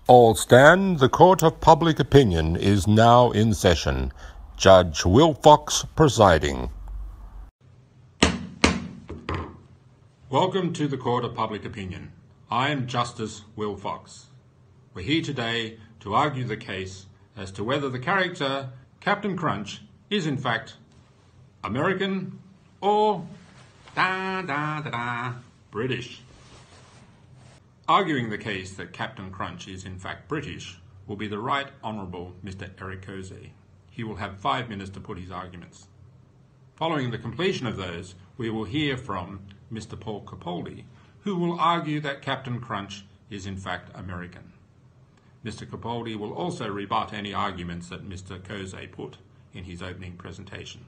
All stand. The Court of Public Opinion is now in session. Judge Will Fox presiding. Welcome to the Court of Public Opinion. I am Justice Will Fox. We're here today to argue the case as to whether the character Captain Crunch is in fact American or British. Arguing the case that Captain Crunch is in fact British will be the Right Honourable Mr. Eric Kosey. He will have 5 minutes to put his arguments. Following the completion of those, we will hear from Mr. Paul Capaldi, who will argue that Captain Crunch is in fact American. Mr. Capaldi will also rebut any arguments that Mr. Kosey put in his opening presentation.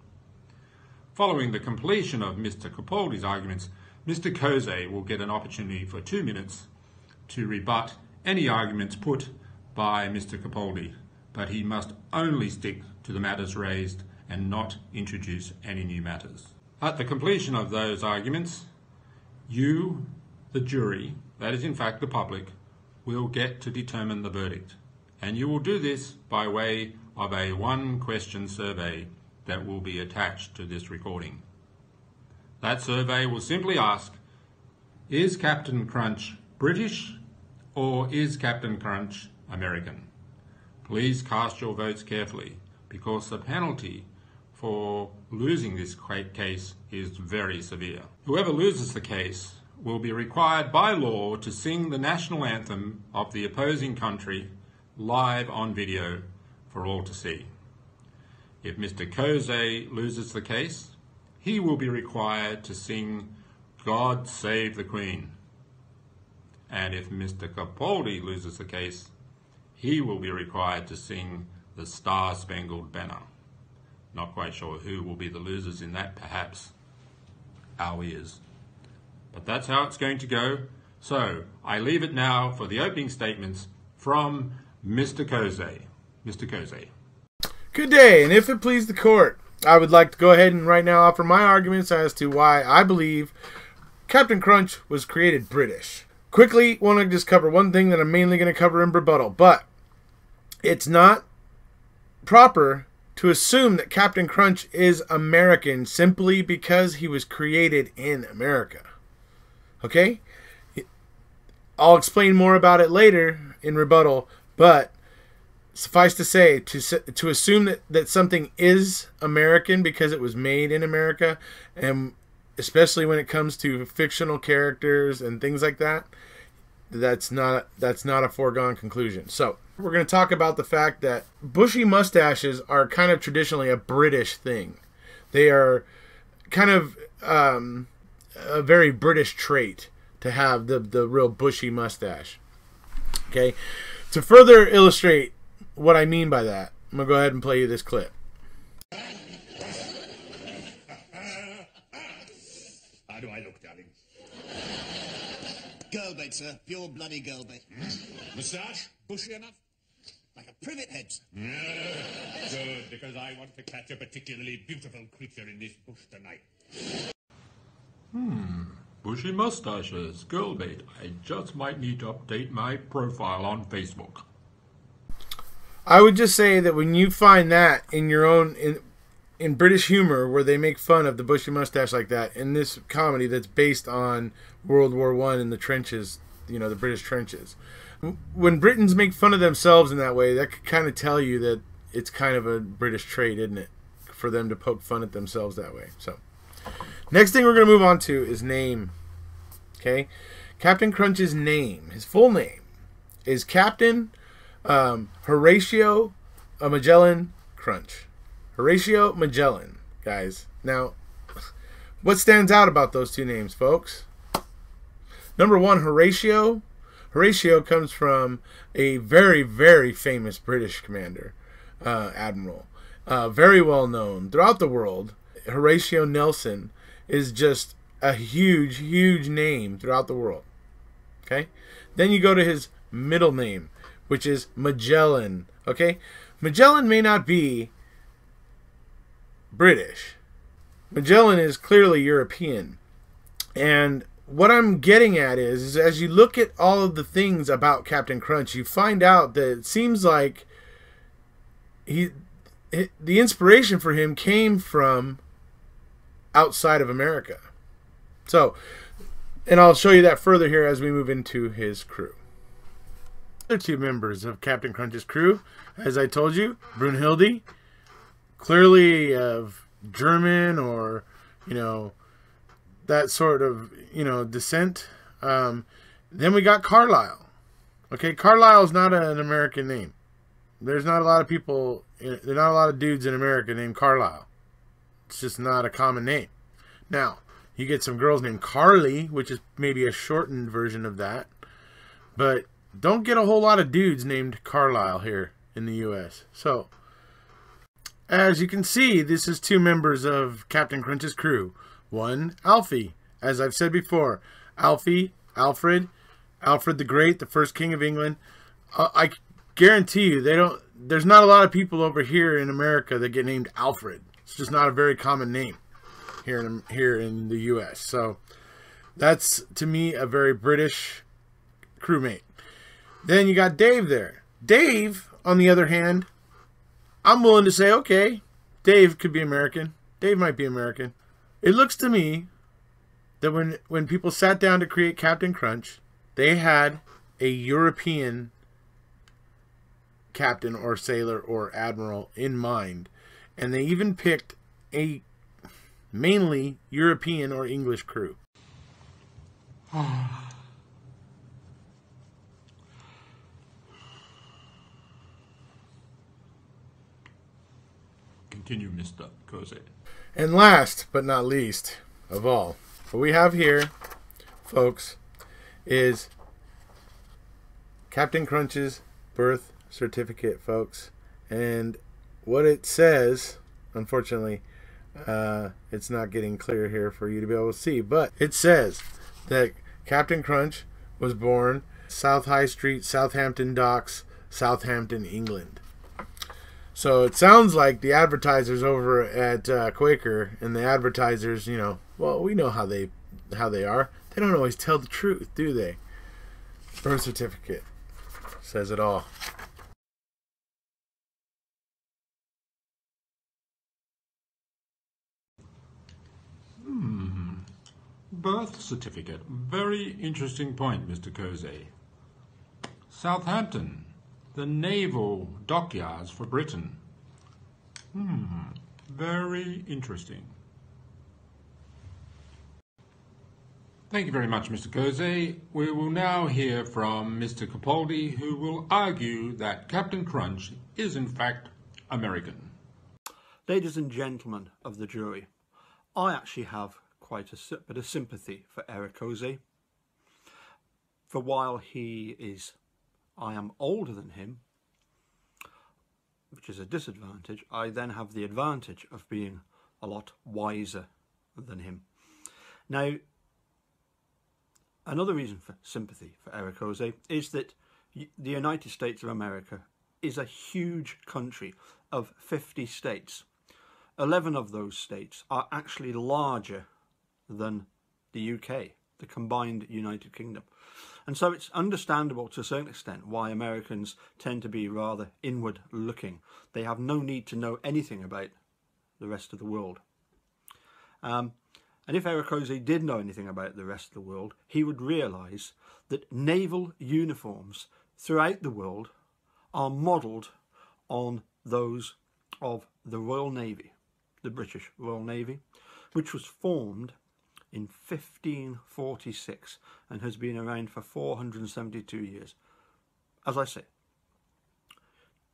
Following the completion of Mr. Capaldi's arguments, Mr. Kosey will get an opportunity for 2 minutes to rebut any arguments put by Mr. Capaldi, but he must only stick to the matters raised and not introduce any new matters. At the completion of those arguments, you, the jury, that is in fact the public, will get to determine the verdict, and you will do this by way of a 1-question survey that will be attached to this recording. That survey will simply ask, is Captain Crunch British or is Captain Crunch American? Please cast your votes carefully because the penalty for losing this case is very severe. Whoever loses the case will be required by law to sing the national anthem of the opposing country live on video for all to see. If Mr. Kosey loses the case, he will be required to sing God Save the Queen. And if Mr. Capaldi loses the case, he will be required to sing the Star-Spangled Banner. Not quite sure who will be the losers in that, perhaps our ears. But that's how it's going to go. So I leave it now for the opening statements from Mr. Kosey. Mr. Kosey. Good day, and if it please the court, I would like to go ahead and right now offer my arguments as to why I believe Captain Crunch was created British. Quickly, want to just cover one thing that I'm mainly going to cover in rebuttal, but it's not proper to assume that Captain Crunch is American simply because he was created in America. Okay? I'll explain more about it later in rebuttal, but suffice to say, to assume that something is American because it was made in America, and especially when it comes to fictional characters and things like that, that's not a foregone conclusion. So we're going to talk about the fact that bushy mustaches are kind of traditionally a British thing. They are kind of a very British trait to have the real bushy mustache. Okay, to further illustrate what I mean by that, I'm going to go ahead and play you this clip. How do I look, darling? Girl bait, sir. Pure bloody girl bait. Moustache? Bushy enough? Like a privet head, sir. Good, because I want to catch a particularly beautiful creature in this bush tonight. Bushy mustaches, girl bait. I just might need to update my profile on Facebook. I would just say that when you find that in your own in British humor, where they make fun of the bushy mustache like that, in this comedy that's based on World War I in the trenches, you know, the British trenches, when Britons make fun of themselves in that way, that could kind of tell you that it's kind of a British trait, isn't it, for them to poke fun at themselves that way. So next thing we're going to move on to is name. Okay, Captain Crunch's name, his full name, is Captain Horatio Magellan Crunch. Horatio Magellan, guys. Now, what stands out about those two names, folks? Number one, Horatio. Horatio comes from a very, very famous British commander, admiral. Very well known throughout the world. Horatio Nelson is just a huge, huge name throughout the world. Okay? Then you go to his middle name, which is Magellan. Okay? Magellan may not be British. Magellan is clearly European. And what I'm getting at is as you look at all of the things about Captain Crunch, you find out that it seems like the inspiration for him came from outside of America. So, and I'll show you that further here as we move into his crew. The other two members of Captain Crunch's crew, as I told you, Brunhilde, clearly of German or, that sort of, descent. Then we got Carlisle. Okay, Carlisle is not an American name. There's not a lot of people, there's not a lot of dudes in America named Carlisle. It's just not a common name. Now, you get some girls named Carly, which is maybe a shortened version of that. But don't get a whole lot of dudes named Carlisle here in the U.S. So, as you can see, this is two members of Captain Crunch's crew. One, Alfie. As I've said before, Alfred the Great, the first king of England. I guarantee you, there's not a lot of people over here in America that get named Alfred. It's just not a very common name here in the U.S. So that's, to me, a very British crewmate. Then you got Dave there. Dave, on the other hand, I'm willing to say, okay, Dave could be American. Dave might be American. It looks to me that when people sat down to create Captain Crunch, they had a European captain or sailor or admiral in mind. And they even picked a mainly European or English crew. Continue, Mr. Cozy. And last but not least of all, what we have here, folks, is Captain Crunch's birth certificate, folks. And what it says, unfortunately, it's not getting clear here for you to be able to see, but it says that Captain Crunch was born South High Street, Southampton Docks, Southampton, England. So it sounds like the advertisers over at Quaker and the advertisers, well, we know how they are. They don't always tell the truth, do they? Birth certificate says it all. Birth certificate. Very interesting point, Mr. Cozy. Southampton, the naval dockyards for Britain. Very interesting. Thank you very much, Mr. Cozy. We will now hear from Mr. Capaldi, who will argue that Captain Crunch is in fact American. Ladies and gentlemen of the jury, I actually have quite a bit of sympathy for Eric Cozy. For while I am older than him, which is a disadvantage, I then have the advantage of being a lot wiser than him. Now, another reason for sympathy for Eric Cozy is that the United States of America is a huge country of 50 states. 11 of those states are actually larger than the UK, the combined United Kingdom. And so it's understandable to a certain extent why Americans tend to be rather inward looking. They have no need to know anything about the rest of the world. And if Eric Cozy did know anything about the rest of the world, he would realise that naval uniforms throughout the world are modelled on those of the Royal Navy, the British Royal Navy, which was formed in 1546 and has been around for 472 years. As I say,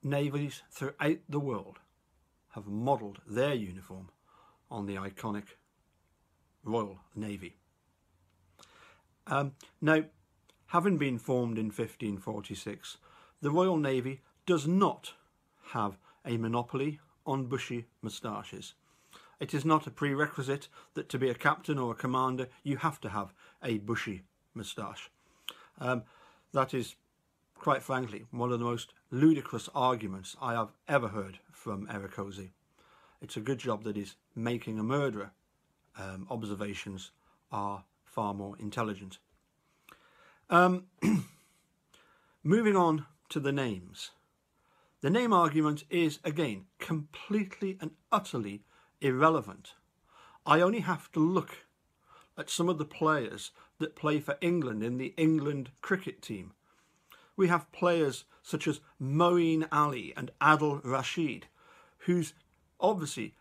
navies throughout the world have modelled their uniform on the iconic Royal Navy. Now, having been formed in 1546, the Royal Navy does not have a monopoly on bushy moustaches. It is not a prerequisite that to be a captain or a commander you have to have a bushy moustache. That is, quite frankly, one of the most ludicrous arguments I have ever heard from Eric Cozy. It's a good job that his making a murderer observations are far more intelligent. Moving on to the names. The name argument is, again, completely and utterly irrelevant. I only have to look at some of the players that play for England in the England cricket team. We have players such as Moeen Ali and Adil Rashid, whose obviously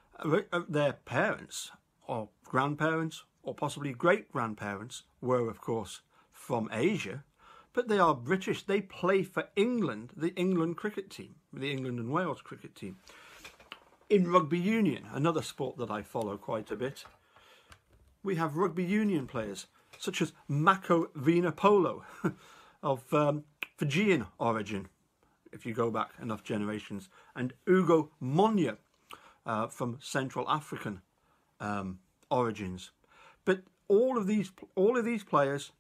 their parents or grandparents or possibly great-grandparents were, of course, from Asia, but they are British. They play for England, the England cricket team, the England and Wales cricket team. In rugby union, another sport that I follow quite a bit, we have rugby union players such as Mako Vinapolo of Fijian origin, if you go back enough generations, and Ugo Monya from Central African origins. But all of these players,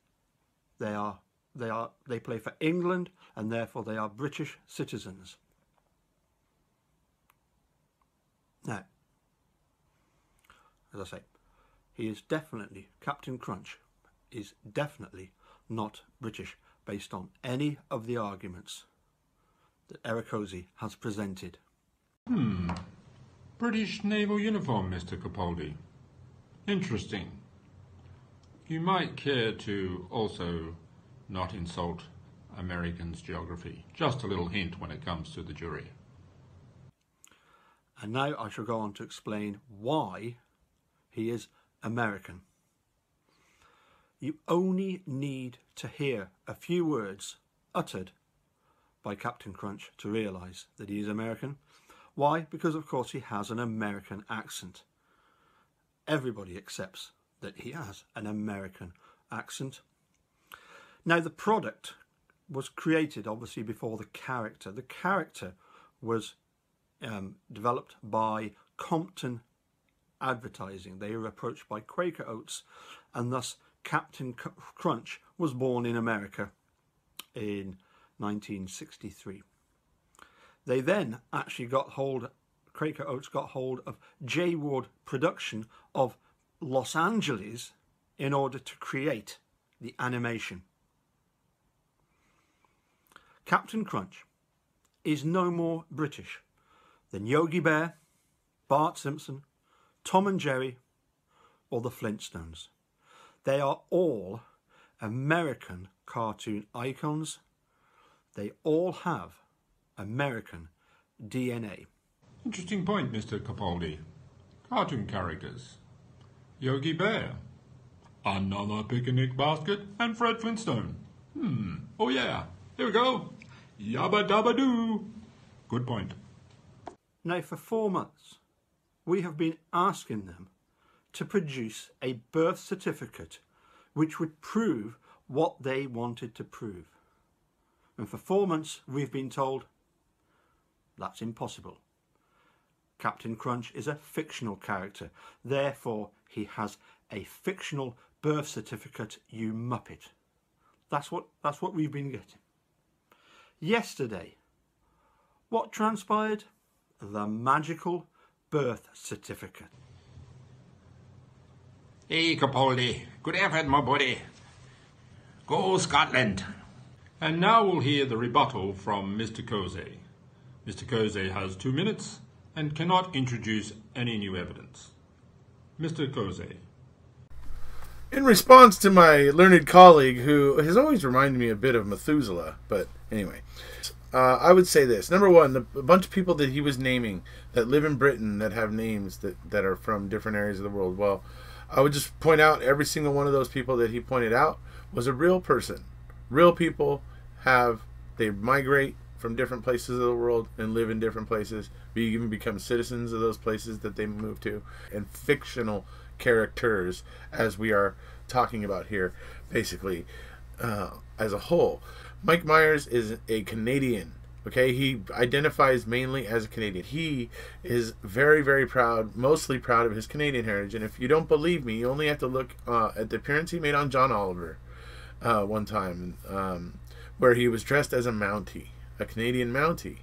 they play for England, and therefore they are British citizens. Now, as I say, he is definitely, Captain Crunch is definitely not British based on any of the arguments that Erekhozy has presented. British naval uniform, Mr. Capaldi. Interesting. You might care to also not insult Americans' geography. Just a little hint when it comes to the jury. And now I shall go on to explain why he is American. You only need to hear a few words uttered by Captain Crunch to realise that he is American. Why? Because of course he has an American accent. Everybody accepts that he has an American accent. Now the product was created obviously before the character. The character was developed by Compton Advertising. They were approached by Quaker Oats, and thus Captain Crunch was born in America in 1963. They then actually Quaker Oats got hold of J. Ward Production of Los Angeles in order to create the animation. Captain Crunch is no more British than Yogi Bear, Bart Simpson, Tom and Jerry, or the Flintstones. They are all American cartoon icons. They all have American DNA. Interesting point, Mr. Capaldi. Cartoon characters. Yogi Bear. Another picnic basket and Fred Flintstone. Oh yeah. Here we go. Yabba dabba doo. Good point. Now for 4 months, we have been asking them to produce a birth certificate which would prove what they wanted to prove. And for 4 months, we've been told that's impossible. Captain Crunch is a fictional character. Therefore, he has a fictional birth certificate, you muppet. That's what we've been getting. Yesterday, what transpired? The magical birth certificate. Hey, Capaldi. Good effort, my buddy. Go Scotland. And now we'll hear the rebuttal from Mr. Cossey. Mr. Cossey has 2 minutes and cannot introduce any new evidence. Mr. Cossey. In response to my learned colleague, who has always reminded me a bit of Methuselah, but anyway, I would say this. Number one, a bunch of people that he was naming that live in Britain that have names that are from different areas of the world. Well, I would just point out every single one of those people that he pointed out was a real person. Real people they migrate from different places of the world and live in different places. We even become citizens of those places that they move to. And fictional characters, as we are talking about here, basically, as a whole. Mike Myers is a Canadian. Okay, he identifies mainly as a Canadian. He is very, very proud, mostly proud of his Canadian heritage. And if you don't believe me, you only have to look at the appearance he made on John Oliver one time, where he was dressed as a Mountie, a Canadian Mountie.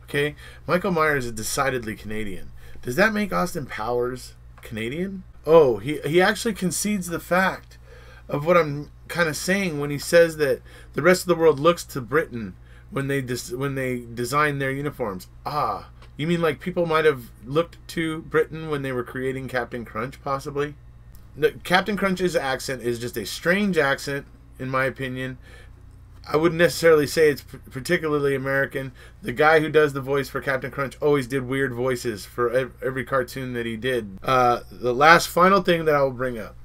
Okay, Michael Myers is decidedly Canadian. Does that make Austin Powers Canadian? Oh, he actually concedes the fact of what I'm kind of saying when he says that the rest of the world looks to Britain when they design their uniforms. Ah, you mean like people might have looked to Britain when they were creating Captain Crunch, possibly? Captain Crunch's accent is just a strange accent, in my opinion. I wouldn't necessarily say it's particularly American. The guy who does the voice for Captain Crunch always did weird voices for every cartoon that he did. The last final thing that I will bring up,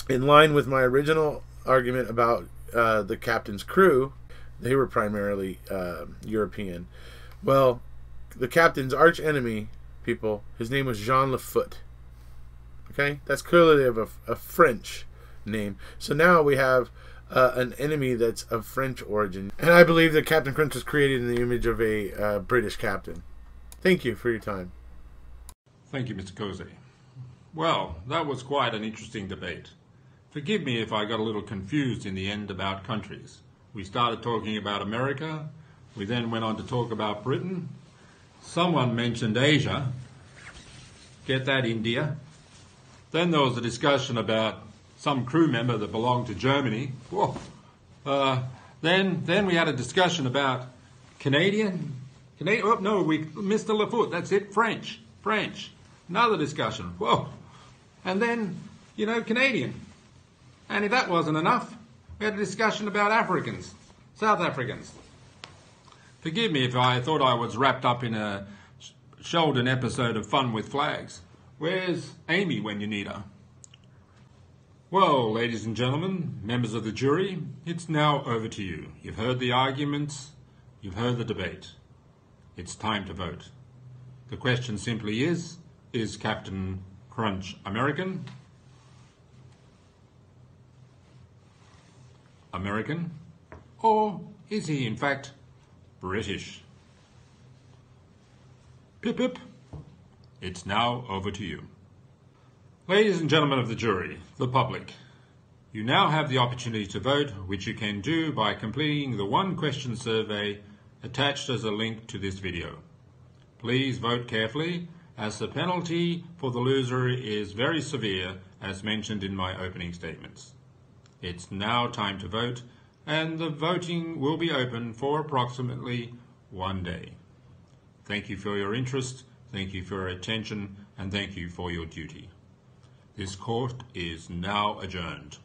in line with my original argument about the captain's crew, they were primarily European. Well, the captain's arch enemy, people, his name was Jean Lafoot. Okay? That's clearly a French name. So now we have an enemy that's of French origin. And I believe that Captain Crunch was created in the image of a British captain. Thank you for your time. Thank you, Mr. Cozy. Well, that was quite an interesting debate. Forgive me if I got a little confused in the end about countries. We started talking about America. We then went on to talk about Britain. Someone mentioned Asia. Get that, India. Then there was a discussion about some crew member that belonged to Germany. Whoa. Then we had a discussion about Canadian. Oh, no, Mr. Lafoot, that's it, French. Another discussion. Whoa. And then, Canadian. And if that wasn't enough, we had a discussion about Africans, South Africans. Forgive me if I thought I was wrapped up in a Sheldon episode of Fun with Flags. Where's Amy when you need her? Well, ladies and gentlemen, members of the jury, it's now over to you. You've heard the arguments, you've heard the debate. It's time to vote. The question simply is Captain Crunch American? Or is he in fact British? Pip pip. It's now over to you. Ladies and gentlemen of the jury, the public, you now have the opportunity to vote, which you can do by completing the one-question survey attached as a link to this video. Please vote carefully, as the penalty for the loser is very severe, as mentioned in my opening statements. It's now time to vote, and the voting will be open for approximately 1 day. Thank you for your interest, thank you for your attention, and thank you for your duty. This court is now adjourned.